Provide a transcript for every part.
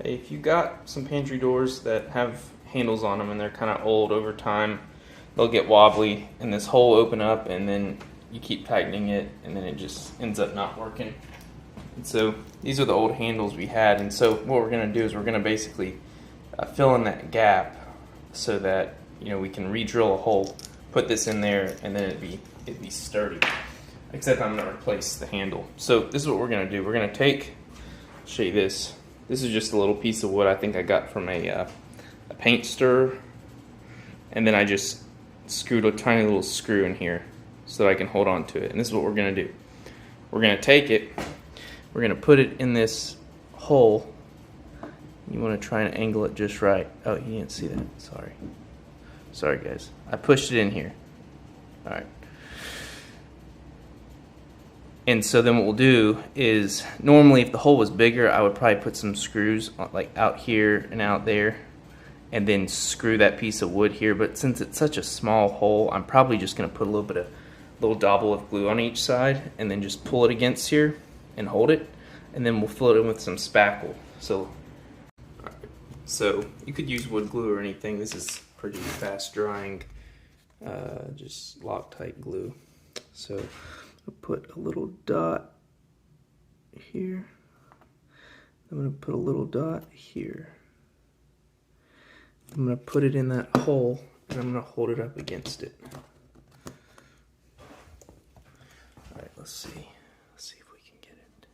If you got some pantry doors that have handles on them and they're kind of old over time, they'll get wobbly and this hole will open up, and then you keep tightening it and then it just ends up not working. And so these are the old handles we had, and so what we're going to do is we're going to basically fill in that gap so that we can re-drill a hole, put this in there, and then it'd be sturdy. Except I'm going to replace the handle. So this is what we're going to do. We're going to show you this. This is just a little piece of wood I think I got from a paint stirrer, and then I just screwed a tiny little screw in here so that I can hold on to it. And this is what we're going to do. We're going to take it, we're going to put it in this hole. You want to try and angle it just right. Oh, you didn't see that. Sorry guys. I pushed it in here. Alright. And so then what we'll do is, normally if the hole was bigger, I would probably put some screws like out here and out there, and then screw that piece of wood here. But since it's such a small hole, I'm probably just going to put a little dauble of glue on each side, and then just pull it against here and hold it, and then we'll fill it in with some spackle. So you could use wood glue or anything. This is pretty fast drying, just Loctite glue. So I'll put a little dot here. I'm going to put a little dot here. I'm going to put it in that hole, and I'm going to hold it up against it. Alright, let's see if we can get it.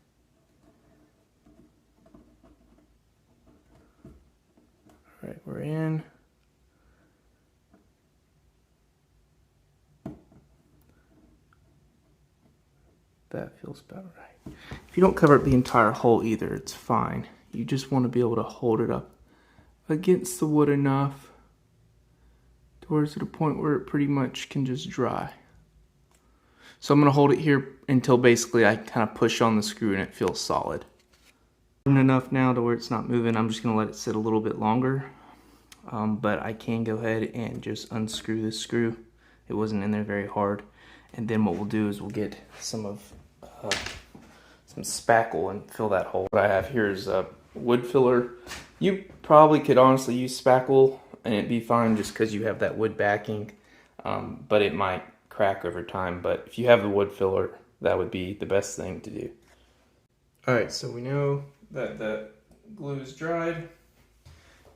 Alright, we're in. That feels about right. If you don't cover up the entire hole either, it's fine. You just want to be able to hold it up against the wood enough towards the point where it pretty much can just dry. So I'm going to hold it here until basically I kind of push on the screw and it feels solid. Enough now to where it's not moving. I'm just going to let it sit a little bit longer. But I can go ahead and just unscrew this screw. It wasn't in there very hard. And then what we'll do is we'll get some spackle and fill that hole. What I have here is a wood filler. You probably could honestly use spackle and it'd be fine just because you have that wood backing, but it might crack over time. But if you have the wood filler, that would be the best thing to do. Alright, so we know that the glue is dried.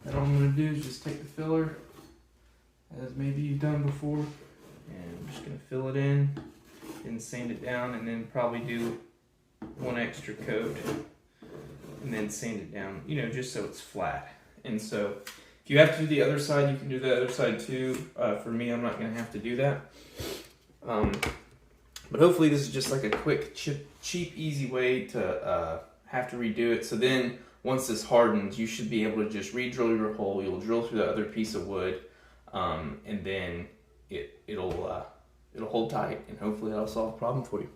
And all I'm going to do is just take the filler, as maybe you've done before, and I'm just going to fill it in and sand it down, and then probably do one extra coat and then sand it down, just so it's flat. And so if you have to do the other side, you can do the other side too. For me, I'm not going to have to do that. But hopefully this is just like a quick, cheap, easy way to have to redo it. So then once this hardens, you should be able to just re-drill your hole. You'll drill through the other piece of wood, and then it'll hold tight, and hopefully that'll solve the problem for you.